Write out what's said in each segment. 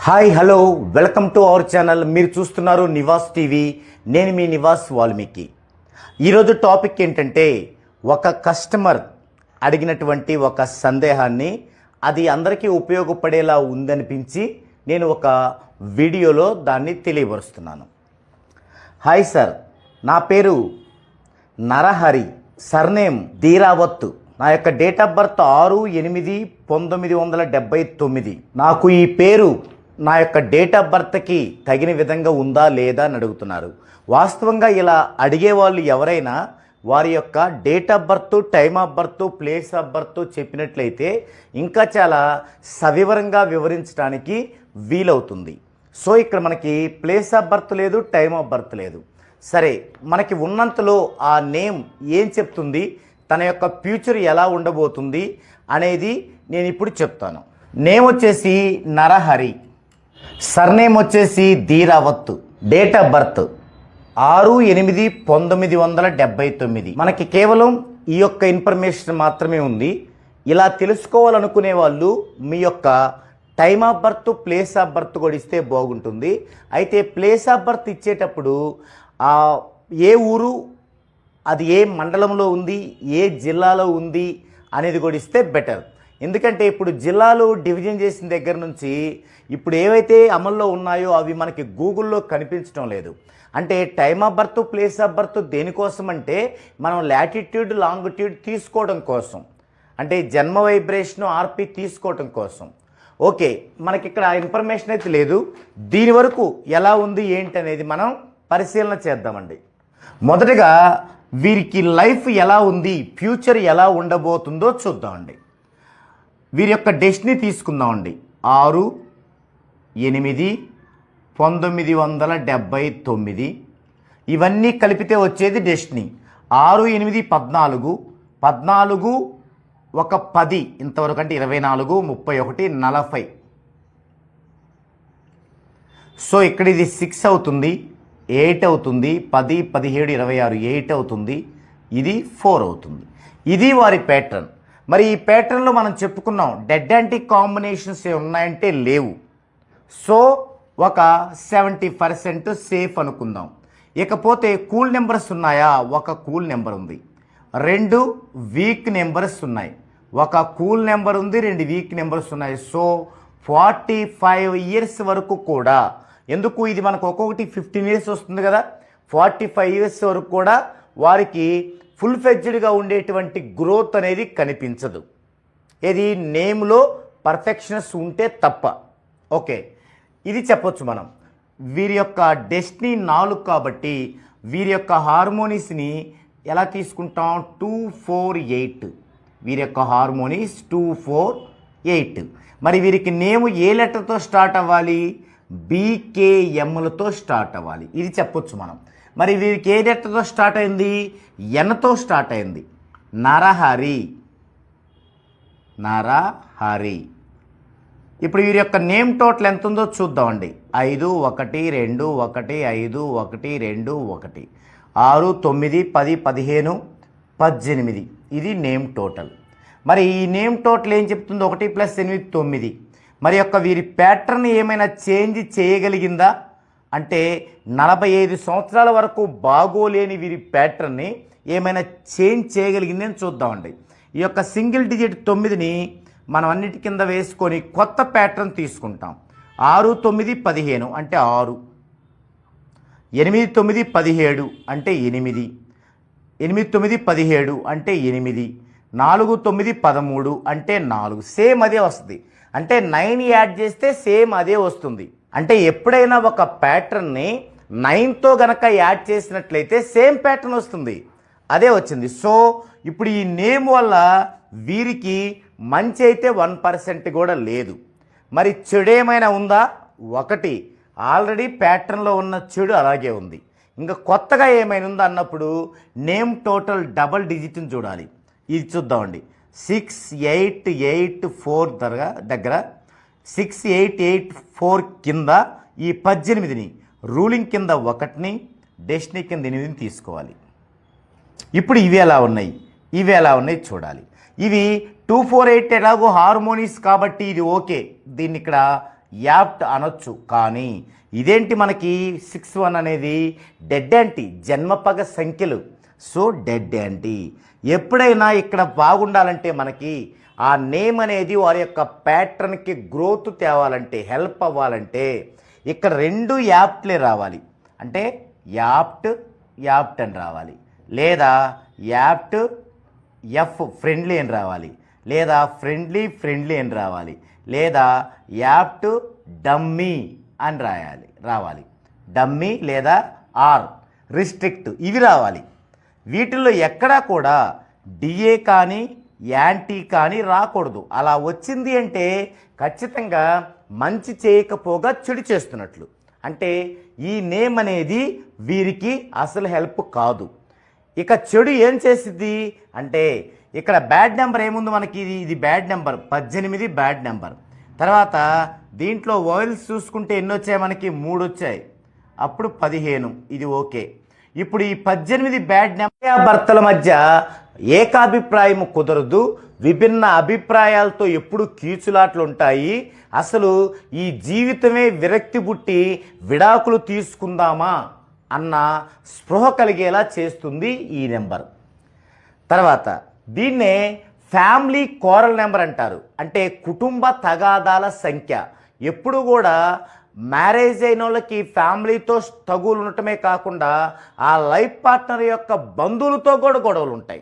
Hi hello welcome to our channel. మీరు చూస్తున్నారు Nivas TV. నేను మీ నివాస్ వాల్మీకి. ఈరోజు టాపిక్ ఏంటంటే, ఒక కస్టమర్ అడిగినటువంటి ఒక సందేహాన్ని అది అందరికీ ఉపయోగపడేలా ఉందనిపించి నేను ఒక వీడియోలో దాన్ని తెలియపరుస్తున్నాను. హాయ్ సార్, నా పేరు నరహరి, సర్నేమ్ ధీరావత్. నా యొక్క డేట్ ఆఫ్ బర్త్ 6/8/1979. నాకు ఈ పేరు నా యొక్క డేట్ ఆఫ్ బర్త్కి తగిన విధంగా ఉందా లేదా అని అడుగుతున్నారు. వాస్తవంగా ఇలా అడిగేవాళ్ళు ఎవరైనా వారి యొక్క date of birth, time of birth, place of birth చెప్పినట్లయితే ఇంకా చాలా సవివరంగా వివరించడానికి వీలవుతుంది. సో ఇక్కడ మనకి ప్లేస్ ఆఫ్ బర్త్ లేదు, టైమ్ ఆఫ్ బర్త్ లేదు. సరే, మనకి ఉన్నంతలో ఆ నేమ్ ఏం చెప్తుంది, తన యొక్క ఫ్యూచర్ ఎలా ఉండబోతుంది అనేది నేను ఇప్పుడు చెప్తాను. నేమ్ వచ్చేసి నరహరి, సర్నేమ్ వచ్చేసి ధీరావత్, డేట్ ఆఫ్ బర్త్ 6/8/1979. మనకి కేవలం ఈ యొక్క ఇన్ఫర్మేషన్ మాత్రమే ఉంది. ఇలా తెలుసుకోవాలనుకునే వాళ్ళు మీ యొక్క time of birth, place of birth కూడా ఇస్తే బాగుంటుంది. అయితే ప్లేస్ ఆఫ్ బర్త్ ఇచ్చేటప్పుడు ఏ ఊరు, అది ఏ మండలంలో ఉంది, ఏ జిల్లాలో ఉంది అనేది కూడా ఇస్తే బెటర్. ఎందుకంటే ఇప్పుడు జిల్లాలు డివిజన్ చేసిన దగ్గర నుంచి ఇప్పుడు ఏవైతే అమల్లో ఉన్నాయో అవి మనకి గూగుల్లో కనిపించడం లేదు. అంటే time of birth, place of birth దేనికోసం అంటే మనం లాటిట్యూడ్, లాంగిట్యూడ్ తీసుకోవడం కోసం, అంటే జన్మ వైబ్రేషన్ ఆర్పి తీసుకోవడం కోసం. ఓకే, మనకి ఇక్కడ ఇన్ఫర్మేషన్ అయితే లేదు. దీని వరకు ఎలా ఉంది ఏంటి అనేది మనం పరిశీలన చేద్దామండి. మొదటగా వీరికి లైఫ్ ఎలా ఉంది, ఫ్యూచర్ ఎలా ఉండబోతుందో చూద్దామండి. వీరి యొక్క డెస్టినీ తీసుకుందామండి. 6/8/1979. ఇవన్నీ కలిపితే వచ్చేది డెస్టినీ. 6/8 14 ఒక 10 ఇంతవరకు అంటే 24 31 40. సో ఇక్కడ ఇది 6 అవుతుంది, 8 అవుతుంది, 10 17 26 8 అవుతుంది, ఇది 4 అవుతుంది. ఇది వారి ప్యాటర్న్. మరి ఈ ప్యాటర్న్లో మనం చెప్పుకున్నాం డెడ్ యాంటీ కాంబినేషన్స్ ఉన్నాయంటే లేవు. సో ఒక 70% సేఫ్ అనుకుందాం. ఇకపోతే కూల్ నెంబర్స్ ఉన్నాయా? ఒక కూల్ నెంబర్ ఉంది, 2 వీక్ నెంబర్స్ ఉన్నాయి. ఒక కూల్ నెంబర్ ఉంది, 2 వీక్ నెంబర్స్ ఉన్నాయి. సో 45 ఇయర్స్ వరకు కూడా, ఎందుకు ఇది మనకు ఒక్కొక్కటి 15 ఇయర్స్ వస్తుంది కదా, 45 ఇయర్స్ వరకు కూడా వారికి ఫుల్ ఫ్లెడ్జ్డ్గా ఉండేటువంటి గ్రోత్ అనేది కనిపించదు. ఇది నేమ్లో పర్ఫెక్షన్స్ ఉంటే తప్ప. ఓకే, ఇది చెప్పొచ్చు మనం. వీరి యొక్క డెస్టినీ 4 కాబట్టి వీరి యొక్క హార్మోనీస్ని ఎలా తీసుకుంటాం? 2 4 8. వీరి యొక్క హార్మోనీస్ 2 4 8. మరి వీరికి నేమ్ ఏ లెటర్తో స్టార్ట్ అవ్వాలి? BKMలతో స్టార్ట్ అవ్వాలి. ఇది చెప్పొచ్చు మనం. మరి వీరికి ఏ లెటర్తో స్టార్ట్ అయింది? ఎన్తో స్టార్ట్ అయింది. నరహరి. ఇప్పుడు వీరి యొక్క నేమ్ టోటల్ ఎంత ఉందో చూద్దామండి. 5 1 2 1 5 1 2 1 6 9 10 15 18. ఇది నేమ్ టోటల్. మరి ఈ నేమ్ టోటల్ ఏం చెప్తుంది? 1 + 8 9. మరి యొక్క వీరి ప్యాటర్న్ ఏమైనా చేంజ్ చేయగలిగిందా అంటే 45 సంవత్సరాల వరకు బాగోలేని వీరి ప్యాటర్న్ని ఏమైనా చేంజ్ చేయగలిగింది అని చూద్దామండి. ఈ యొక్క సింగిల్ డిజిట్ 9ని మనం అన్నిటి కింద వేసుకొని కొత్త ప్యాటర్న్ తీసుకుంటాం. 6 9 15 అంటే 6, 8 9 17 అంటే 8, 8 9 17 అంటే 8, 4 9 13 అంటే 4. సేమ్ అదే వస్తుంది. అంటే 9 యాడ్ చేస్తే సేమ్ అదే వస్తుంది. అంటే ఎప్పుడైనా ఒక ప్యాటర్న్ని 9తో గనక యాడ్ చేసినట్లయితే సేమ్ ప్యాటర్న్ వస్తుంది. అదే వచ్చింది. సో ఇప్పుడు ఈ నేమ్ వల్ల వీరికి మంచి అయితే 1% కూడా లేదు. మరి చెడు ఏమైనా ఉందా? 1. ఆల్రెడీ ప్యాటర్న్లో ఉన్న చెడు అలాగే ఉంది. ఇంకా కొత్తగా ఏమైనా ఉందా అన్నప్పుడు నేమ్ టోటల్ డబల్ డిజిట్ని చూడాలి. ఇది చూద్దామండి. 6 8 8 4 దగ్గర 6 8 8 4 కింద ఈ 18ని రూలింగ్ కింద 1ని, డెస్టినీ కింద 8ని తీసుకోవాలి. ఇప్పుడు ఇవి ఎలా ఉన్నాయి చూడాలి. ఇవి 2 4 8 ఎలాగో హార్మోనీస్ కాబట్టి ఇది ఓకే. దీన్ని ఇక్కడ యాప్ట్ అనొచ్చు. కానీ ఇదేంటి మనకి 6-1 అనేది డెడ్ యాంటీ, జన్మపగ సంఖ్యలు. So dead anti. ఎప్పుడైనా ఇక్కడ బాగుండాలంటే మనకి ఆ నేమ్ అనేది వారి యొక్క ప్యాటర్న్కి గ్రోత్ తేవాలంటే, హెల్ప్ అవ్వాలంటే ఇక్కడ 2 యాప్ట్లే రావాలి. అంటే యాప్ట్ అని రావాలి, లేదా యాప్ట్ ఫ్రెండ్లీ అని రావాలి, లేదా ఫ్రెండ్లీ అని రావాలి, లేదా యాప్ట్ డమ్మీ అని రావాలి. డమ్మీ లేదా ఆర్ రిస్ట్రిక్ట్ ఇవి రావాలి. వీటిల్లో ఎక్కడా కూడా డిఏ కానీ యాంటీ కానీ రాకూడదు. అలా వచ్చింది అంటే ఖచ్చితంగా మంచి చేయకపోగా చెడు చేస్తున్నట్లు. అంటే ఈ నేమ్ అనేది వీరికి అసలు హెల్ప్ కాదు. ఇక చెడు ఏం చేసిద్ది అంటే ఇక్కడ బ్యాడ్ నెంబర్ ఏముంది మనకి, ఇది బ్యాడ్ నెంబర్ 18 బ్యాడ్ నెంబర్. తర్వాత దీంట్లో వోవెల్స్ చూసుకుంటే ఎన్ని వచ్చాయి మనకి, 3 వచ్చాయి. అప్పుడు 15, ఇది ఓకే. ఇప్పుడు ఈ 18 బ్యాడ్ నెంబర్ భర్తల మధ్య ఏకాభిప్రాయం కుదరదు. విభిన్న అభిప్రాయాలతో ఎప్పుడు కీచులాట్లు ఉంటాయి. అసలు ఈ జీవితమే విరక్తి పుట్టి విడాకులు తీసుకుందామా అన్న స్పృహ కలిగేలా చేస్తుంది ఈ నెంబర్. తర్వాత దీన్నే ఫ్యామిలీ కోరల్ నెంబర్ అంటారు. అంటే కుటుంబ తగాదాల సంఖ్య. ఎప్పుడు కూడా మ్యారేజ్ అయిన వాళ్ళకి ఫ్యామిలీతో తగులు ఉండటమే కాకుండా ఆ లైఫ్ పార్ట్నర్ యొక్క బంధువులతో కూడా గొడవలు ఉంటాయి.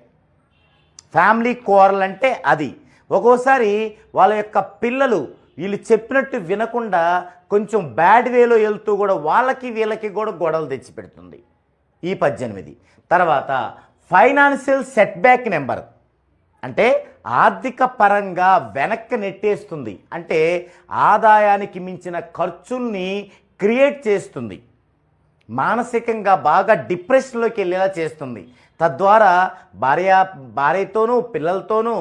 ఫ్యామిలీ కోరల్ అంటే అది. ఒక్కోసారి వాళ్ళ యొక్క పిల్లలు వీళ్ళు చెప్పినట్టు వినకుండా కొంచెం బ్యాడ్ వేలో వెళ్తూ కూడా వాళ్ళకి వీళ్ళకి కూడా గొడవలు తెచ్చిపెడుతుంది ఈ 18. తర్వాత ఫైనాన్షియల్ సెట్బ్యాక్ నెంబర్. అంటే ఆర్థిక పరంగా వెనక్కి నెట్టేస్తుంది. అంటే ఆదాయానికి మించిన ఖర్చుల్ని క్రియేట్ చేస్తుంది. మానసికంగా బాగా డిప్రెషన్లోకి వెళ్ళేలా చేస్తుంది. తద్వారా భార్యతోనూ పిల్లలతోనూ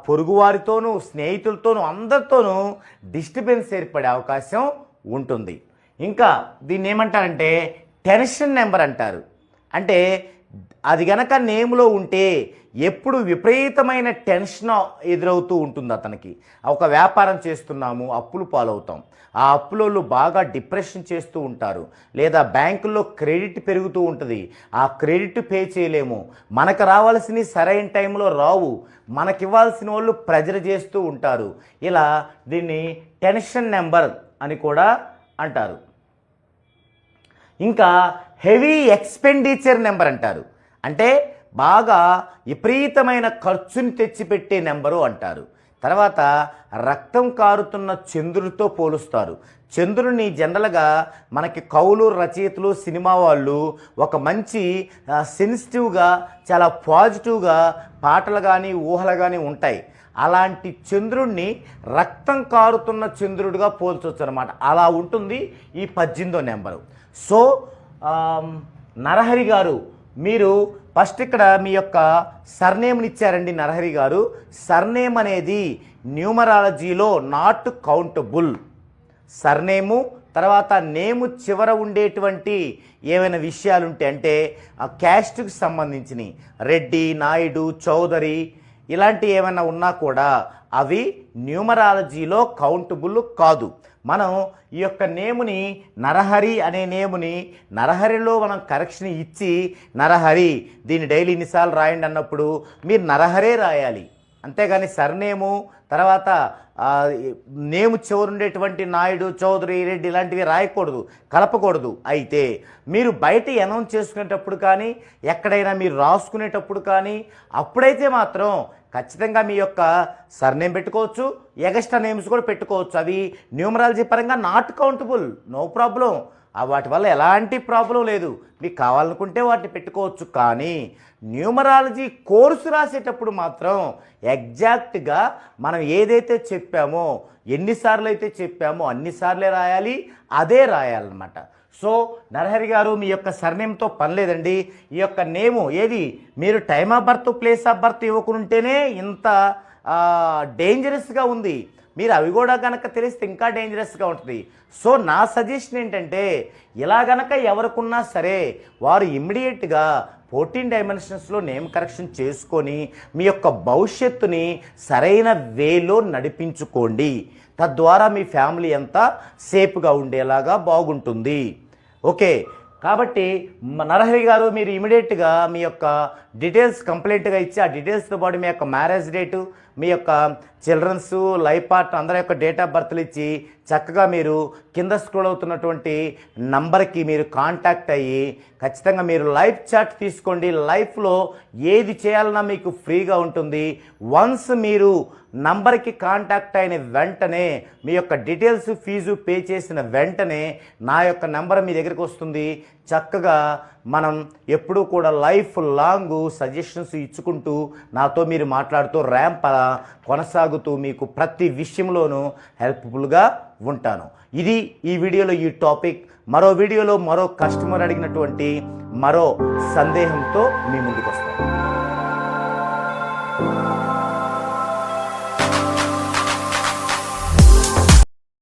పొరుగువారితోనూ స్నేహితులతోనూ అందరితోనూ డిస్టర్బెన్స్ ఏర్పడే అవకాశం ఉంటుంది. ఇంకా దీన్ని ఏమంటారంటే టెన్షన్ నెంబర్ అంటారు. అంటే అది గనక నేమ్లో ఉంటే ఎప్పుడు విపరీతమైన టెన్షన్ ఎదురవుతూ ఉంటుంది అతనికి. ఒక వ్యాపారం చేస్తున్నాము, అప్పులు పాలవుతాం. ఆ అప్పులలో బాగా డిప్రెషన్ చేస్తూ ఉంటారు. లేదా బ్యాంకుల్లో క్రెడిట్ పెరుగుతూ ఉంటుంది, ఆ క్రెడిట్ పే చేయలేము. మనకు రావాల్సినవి సరైన టైంలో రావు, మనకివ్వాల్సిన వాళ్ళు ప్రెజర్ చేస్తూ ఉంటారు. ఇలా దీన్ని టెన్షన్ నెంబర్ అని కూడా అంటారు. ఇంకా హెవీ ఎక్స్పెండిచర్ నెంబర్ అంటారు. అంటే బాగా విపరీతమైన ఖర్చుని తెచ్చిపెట్టే నెంబరు అంటారు. తర్వాత రక్తం కారుతున్న చంద్రుడితో పోలుస్తారు. చంద్రుడిని జనరల్గా మనకి కవులు, రచయితలు, సినిమా వాళ్ళు ఒక మంచి సెన్సిటివ్గా, చాలా పాజిటివ్గా పాటలు కానీ ఊహలు కానీ ఉంటాయి. అలాంటి చంద్రుడిని రక్తం కారుతున్న చంద్రుడిగా పోల్చవచ్చు అనమాట. అలా ఉంటుంది ఈ 18వ నెంబరు. సో నరహరి గారు, మీరు ఫస్ట్ ఇక్కడ మీ యొక్క సర్నేమ్ని ఇచ్చారండి నరహరి గారు. సర్నేమ్ అనేది న్యూమరాలజీలో నాట్ కౌంటబుల్. సర్నేము తర్వాత నేము చివర ఉండేటువంటి ఏమైనా విషయాలుంటే, అంటే ఆ క్యాస్ట్కి సంబంధించినవి రెడ్డి, నాయుడు, చౌదరి ఇలాంటి ఏమైనా ఉన్నా కూడా అవి న్యూమరాలజీలో కౌంటబుల్ కాదు. మనం ఈ యొక్క నేముని నరహరి అనే నేముని నరహరిలో మనం కరెక్షన్ ఇచ్చి నరహరి దీన్ని డైలీ ఇన్నిసార్లు రాయండి అన్నప్పుడు మీరు నరహరే రాయాలి. అంతేగాని సర్నేము తర్వాత నేము చివరుండేటువంటి నాయుడు, చౌదరి, రెడ్డి ఇలాంటివి రాయకూడదు, కలపకూడదు. అయితే మీరు బయట అనౌన్స్ చేసుకునేటప్పుడు కానీ ఎక్కడైనా మీరు రాసుకునేటప్పుడు కానీ అప్పుడైతే మాత్రం ఖచ్చితంగా మీ యొక్క సర్నేమ్ పెట్టుకోవచ్చు, ఎగస్ట్రా నేమ్స్ కూడా పెట్టుకోవచ్చు. అవి న్యూమరాలజీ పరంగా నాట్ కౌంటబుల్, నో ప్రాబ్లం. వాటి వల్ల ఎలాంటి ప్రాబ్లం లేదు. మీకు కావాలనుకుంటే వాటిని పెట్టుకోవచ్చు. కానీ న్యూమరాలజీ కోర్సు రాసేటప్పుడు మాత్రం ఎగ్జాక్ట్గా మనం ఏదైతే చెప్పామో, ఎన్నిసార్లు అయితే చెప్పామో అన్నిసార్లే రాయాలి, అదే రాయాలన్నమాట. సో నరహరి గారు, మీ యొక్క సర్నేమ్తో పని లేదండి. ఈ యొక్క నేము ఏది మీరు time of birth, place of birth ఇవ్వకుంటేనే ఇంత డేంజరస్గా ఉంది. మీరు అవి కూడా కనుక తెలిస్తే ఇంకా డేంజరస్గా ఉంటుంది. సో నా సజెషన్ ఏంటంటే, ఇలా గనక ఎవరికున్నా సరే వారు ఇమ్మీడియట్గా 14 డైమెన్షన్స్లో నేమ్ కరెక్షన్ చేసుకొని మీ యొక్క భవిష్యత్తుని సరైన వేలో నడిపించుకోండి. తద్వారా మీ ఫ్యామిలీ అంతా సేఫ్గా ఉండేలాగా బాగుంటుంది. ఓకే, కాబట్టి నరహరి గారు మీరు ఇమీడియట్గా మీ యొక్క డీటెయిల్స్ కంప్లీట్గా ఇచ్చి ఆ డీటెయిల్స్తో పాటు మీ యొక్క మ్యారేజ్ డేటు, మీ యొక్క చిల్డ్రన్స్, లైఫ్ పార్ట్నర్ అందరి యొక్క డేట్ ఆఫ్ బర్త్లు ఇచ్చి చక్కగా మీరు కింద స్క్రోల్ అవుతున్నటువంటి నంబర్కి మీరు కాంటాక్ట్ అయ్యి ఖచ్చితంగా మీరు లైఫ్ చాట్ తీసుకోండి. లైఫ్లో ఏది చేయాలన్నా మీకు ఫ్రీగా ఉంటుంది. వన్స్ మీరు నంబర్కి కాంటాక్ట్ అయిన వెంటనే మీ యొక్క డీటెయిల్స్, ఫీజు పే చేసిన వెంటనే నా యొక్క నెంబర్ మీ దగ్గరికి వస్తుంది. చక్కగా మనం ఎప్పుడూ కూడా లైఫ్ లాంగ్ సజెషన్స్ ఇచ్చుకుంటూ నాతో మీరు మాట్లాడుతూ ర్యాంప్ కొనసాగుతూ మీకు ప్రతి విషయంలోనూ హెల్ప్ఫుల్గా ఉంటాను. ఇది ఈ వీడియోలో ఈ టాపిక్. మరో వీడియోలో మరో కస్టమర్ అడిగినటువంటి మరో సందేహంతో మీ ముందుకు వస్తాను.